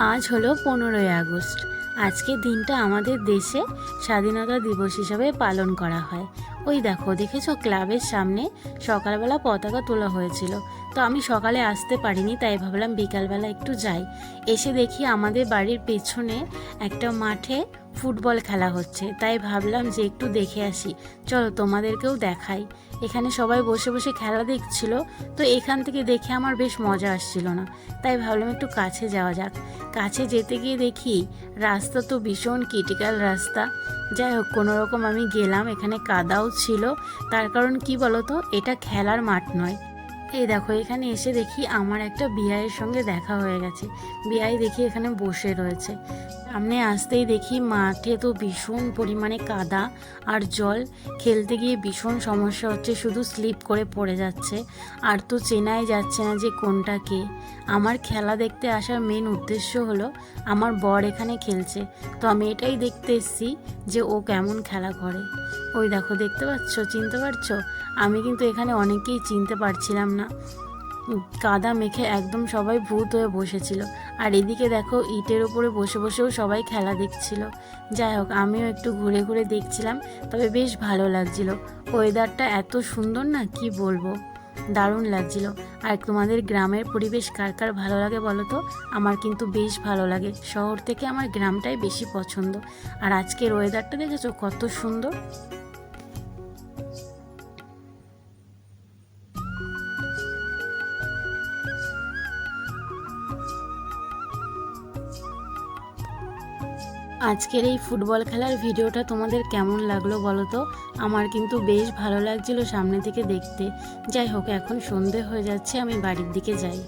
আজ হলো 15ই আগস্ট। আজকের দিনটা আমাদের দেশে স্বাধীনতা দিবস হিসাবে পালন করা হয়। ওই দেখো, দেখেছো ক্লাবের সামনে সকালবেলা পতাকা তোলা হয়েছিল। তো আমি সকালে আসতে পারিনি, তাই ভাবলাম বিকালবেলা একটু যাই। এসে দেখি আমাদের বাড়ির পেছনে একটা মাঠে ফুটবল খেলা হচ্ছে, তাই ভাবলাম যে একটু দেখে আসি। চলো তোমাদেরকেও দেখাই। এখানে সবাই বসে বসে খেলা দেখছিল, তো এখান থেকে দেখে আমার বেশ মজা আসছিল না, তাই ভাবলাম একটু কাছে যাওয়া যাক। কাছে যেতে গিয়ে দেখি রাস্তা তো ভীষণ ক্রিটিক্যাল রাস্তা। যাই হোক, কোনো রকম আমি গেলাম। এখানে কাদাও ছিল, তার কারণ কি বলতো, এটা খেলার মাঠ নয়। এই দেখো, এখানে এসে দেখি আমার একটা বিআইয়ের সঙ্গে দেখা হয়ে গেছে। বিআই দেখি এখানে বসে রয়েছে। সামনে আসতেই দেখি মাঠে তো ভীষণ পরিমাণে কাদা আর জল। খেলতে গিয়ে ভীষণ সমস্যা হচ্ছে, শুধু স্লিপ করে পড়ে যাচ্ছে। আর তো চেনাই যাচ্ছে না যে কোনটা কে। আমার খেলা দেখতে আসার মেন উদ্দেশ্য হলো আমার বর এখানে খেলছে, তো আমি এটাই দেখতে এসেছি যে ও কেমন খেলা করে। ওই দেখো, দেখতে পাচ্ছ, চিনতে পারছো? আমি কিন্তু এখানে অনেকেই চিনতে পারছিলাম না। কাদা মেখে একদম সবাই ভূত হয়ে বসেছিল। আর এদিকে দেখো, ইটের ওপরে বসে বসেও সবাই খেলা দেখছিল। যাই হোক, আমিও একটু ঘুরে ঘুরে দেখছিলাম, তবে বেশ ভালো লাগছিল। ওয়েদারটা এত সুন্দর না, কি বলবো, দারুণ লাগছিল। আর তোমাদের গ্রামের পরিবেশ কার কার ভালো লাগে বলো তো? আমার কিন্তু বেশ ভালো লাগে। শহর থেকে আমার গ্রামটাই বেশি পছন্দ। আর আজকের ওয়েদারটা দেখেছো কত সুন্দর। আজকের এই ফুটবল খেলার ভিডিওটা তোমাদের কেমন লাগলো বলো তো? আমার কিন্তু বেশ ভালো লাগছিল সামনে থেকে দেখতে। যাই হোক, এখন সন্ধে হয়ে যাচ্ছে, আমি বাড়ির দিকে যাই।